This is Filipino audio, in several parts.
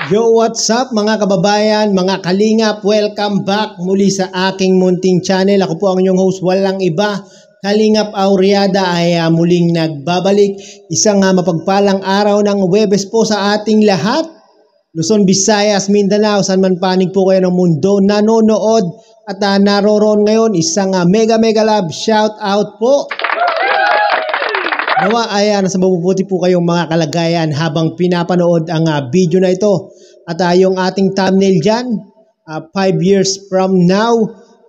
Yo, what's up mga kababayan, mga kalingap, welcome back muli sa aking munting channel. Ako po ang inyong host, walang iba, Kalingap Auriada ay muling nagbabalik. Isang mapagpalang araw ng Huwebes po sa ating lahat. Luzon, Visayas, Mindanao, saan man panig po kayo ng mundo nanonood at naroroon ngayon, isang mega love shout out po. Nawa ay nasa mabubuti po kayong mga kalagayan habang pinapanood ang video na ito. At yung ating thumbnail dyan, 5 years from now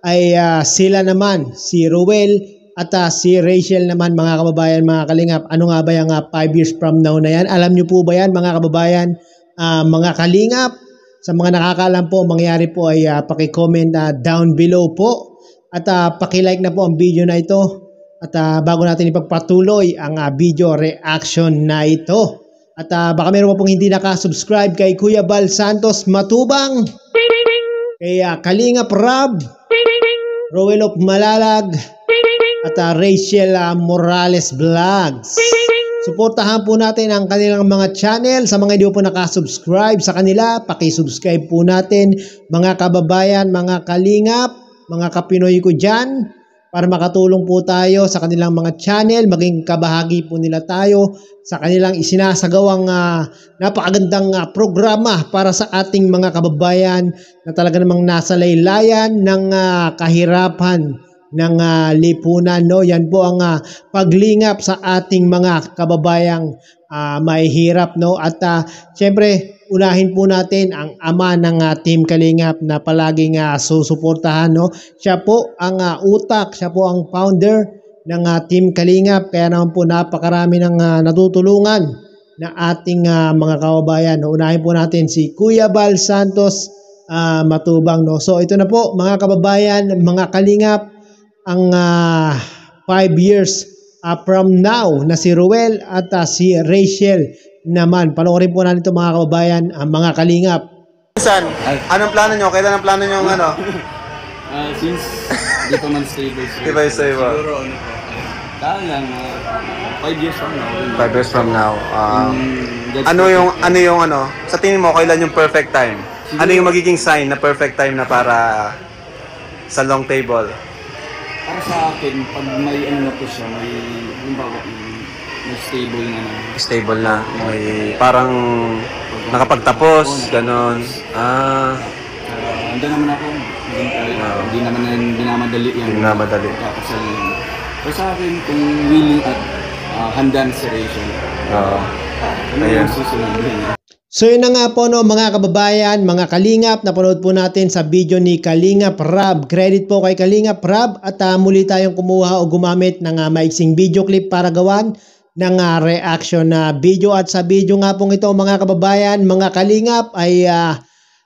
ay sila naman, si Ruel at si Rachel naman mga kababayan, mga kalingap. Ano nga ba yung 5 years from now na yan? Alam nyo po ba yan mga kababayan, mga kalingap? Sa mga nakakaalam po, mangyari po ay paki-comment down below po. At paki-like na po ang video na ito. At bago natin ipagpatuloy ang video reaction na ito. At baka meron pa pong hindi nakasubscribe kay Kuya Bal Santos Matubang, kay Kalingap Rab, Roel of Malalag, at Rachel Morales Vlogs. Suportahan po natin ang kanilang mga channel. Sa mga hindi po nakasubscribe sa kanila, pakisubscribe po natin mga kababayan, mga kalingap, mga kapinoy ko dyan, para makatulong po tayo sa kanilang mga channel, maging kabahagi po nila tayo sa kanilang isinasagawang napakagandang programa para sa ating mga kababayan na talaga namang nasa laylayan ng kahirapan ng lipunan. No? Yan po ang paglingap sa ating mga kababayang mahihirap. No? At syempre, unahin po natin ang ama ng Team Kalingap na palaging susuportahan. No? Siya po ang utak, siya po ang founder ng Team Kalingap. Kaya naman po napakarami ng natutulungan na ating mga kababayan. No? Unahin po natin si Kuya Bal Santos Matubang. No? So ito na po mga kababayan, mga kalingap, ang 5 years from now na si Ruel at si Rachel naman. Panoorin po natin ito mga kababayan, mga kalingap. Anong plano nyo? Kailan ang plano nyo ano? Since di pa man stable. Di ba stable? Siguro ano po. Lang 5 years from now. 5 years from now. Ano yung sa tingin mo kailan yung perfect time? Siguro, ano yung magiging sign na perfect time na para sa long table? Para sa akin, pag may ano na po siya, may stable na na. Stable na. May parang nakapagtapos, ganon. Handa naman ako. Hindi namadali yan. Hindi namadali. Kakasal yan. Pero sa akin, kung willing at handa na si Rachel. Ano yung susunod din? So yun na nga po no, mga kababayan, mga kalingap, napanood po natin sa video ni Kalingap Rab. Credit po kay Kalingap Rab at muli tayong kumuha o gumamit ng maiksing video clip para gawan ng reaction na video. At sa video nga pong ito mga kababayan, mga kalingap, ay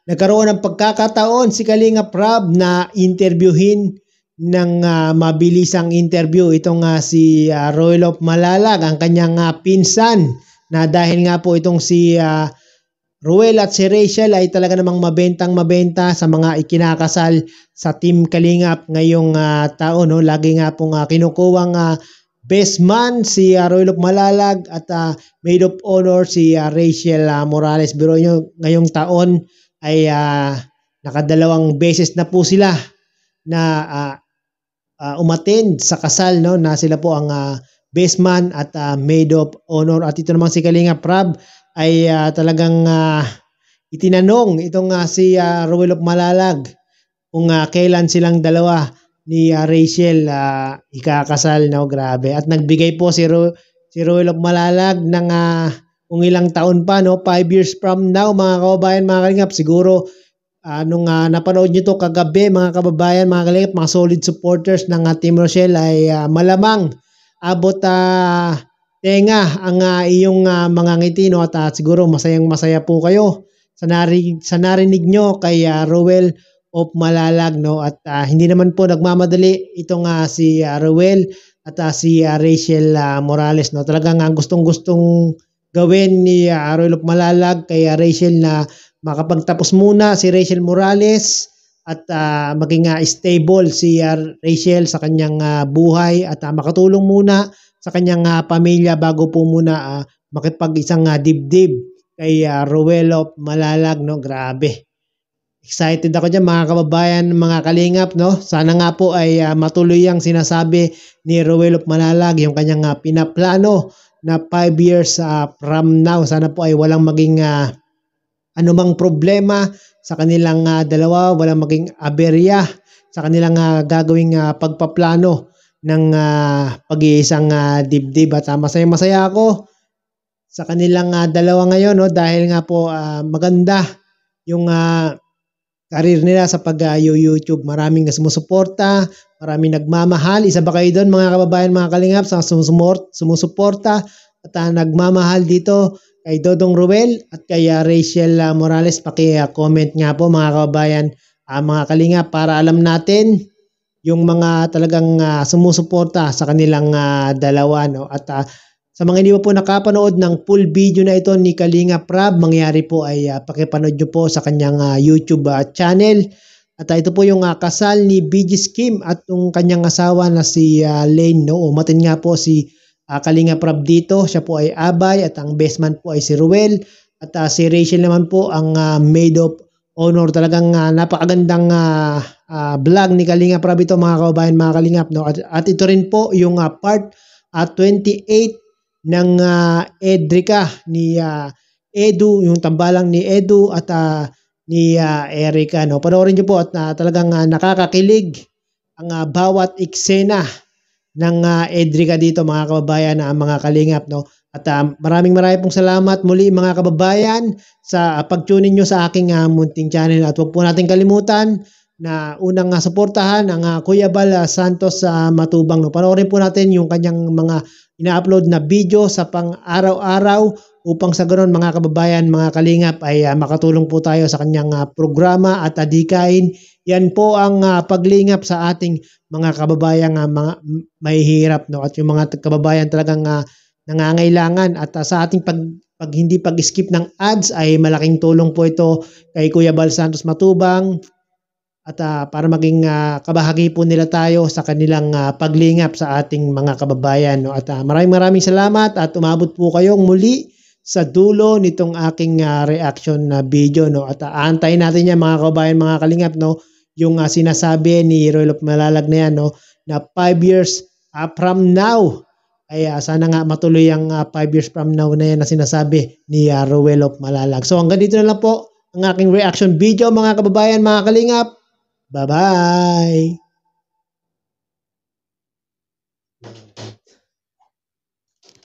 nagkaroon ng pagkakataon si Kalingap Rab na interviewin ng mabilisang interview itong si Roel of Malalag, ang kanyang pinsan, na dahil nga po itong si Ruel at si Rachel ay talaga namang mabenta sa mga ikinakasal sa Team Kalingap ngayong taon. No? Lagi nga pong kinukuwang best man si Roel of Malalag at maid of honor si Rachel Morales. Pero ngayong taon ay nakadalawang beses na po sila na umattend sa kasal, no? Na sila po ang best man at maid of honor. At ito naman si Kalingap Rab ay talagang itinanong itong si Roel of Malalag kung kailan silang dalawa ni Rachel ikakasal. No? Grabe. At nagbigay po si Roel of Malalag ng kung ilang taon pa, no? 5 years from now mga kababayan, mga kalingap. Siguro nung napanood nyo to kagabi mga kababayan, mga kalingap, mga solid supporters ng Team Rochelle ay malamang abot tenga ang iyong mga ngiti, no? At siguro masayang masaya po kayo sa narinig nyo kay Roel of Malalag, no? At hindi naman po nagmamadali itong si Roel at si Rachel Morales, no? Talagang gustong-gustong gawin ni Roel of Malalag kay Rachel na makapagtapos muna si Rachel Morales at maging stable si Rachel sa kanyang buhay at makatulong muna sa kanyang pamilya bago po muna makipag-isang dibdib kay Ruel of Malalag, no? Grabe. Excited ako dyan mga kababayan, mga kalingap, no? Sana nga po ay matuloy ang sinasabi ni Ruel of Malalag, yung kanyang pinaplano na 5 years from now. Sana po ay walang maging anumang problema sa kanilang dalawa, walang maging aberya sa kanilang gagawing pagpaplano ng pag-iisang dibdib. At masaya ako sa kanilang dalawa ngayon, no? Dahil nga po maganda yung career nila sa pag-YouTube. Maraming sumusuporta, maraming nagmamahal. Isa ba kayo doon mga kababayan, mga kalingap, sa sumusuporta at nagmamahal dito kay Dodong Ruel at kay Rachel Morales? Paki-comment nga po mga kababayan, mga kalingap, para alam natin yung mga talagang sumusuporta sa kanilang dalawa, no? At sa mga hindi po nakapanood ng full video na ito ni Kalinga Prab, mangyari po ay pakipanood nyo po sa kanyang YouTube channel. At ito po yung kasal ni BG Kim at yung kanyang asawa na si Lane, no? Umatin nga po si Kalinga Prab dito. Siya po ay abay at ang best man po ay si Ruel. At si Rachel naman po ang maid of honor. Talagang napakagandang vlog ni Kalinga Prab ito mga kababayan, mga kalingap, no? At ito rin po yung part 28 ng Edrica ni Edu, yung tambalang ni Edu at ni Erica, no? Panoorin niyo po at talagang nakakakilig ang bawat eksena ng Edrica dito mga kababayan, mga kalingap, no? At maraming pong salamat muli mga kababayan sa pag-tune niyo sa aking munting channel. At huwag po natin kalimutan na unang suportahan ang Kuya Bal Santos Matubang, no? Panoorin po natin yung kanyang mga ina-upload na video sa pang-araw-araw upang sa ganoon mga kababayan, mga kalingap, ay makatulong po tayo sa kanyang programa at adikain. Yan po ang paglingap sa ating mga kababayan mga mahihirap, no? At yung mga kababayan talagang nangangailangan. At sa ating hindi pag-skip ng ads ay malaking tulong po ito kay Kuya Bal Santos Matubang. At para maging kabahagi po nila tayo sa kanilang paglingap sa ating mga kababayan, no? At maraming salamat at umabot po kayong muli sa dulo nitong aking reaction na video, no? At aantayin natin yan mga kababayan, mga kalingap, no? Yung sinasabi ni Ruel of Malalag na yan, no? Na 5 years from now ay sana nga matuloy ang 5 years from now na yan na sinasabi ni Ruel of Malalag. So hanggang dito na lang po ang aking reaction video mga kababayan, mga kalingap. Bye-bye!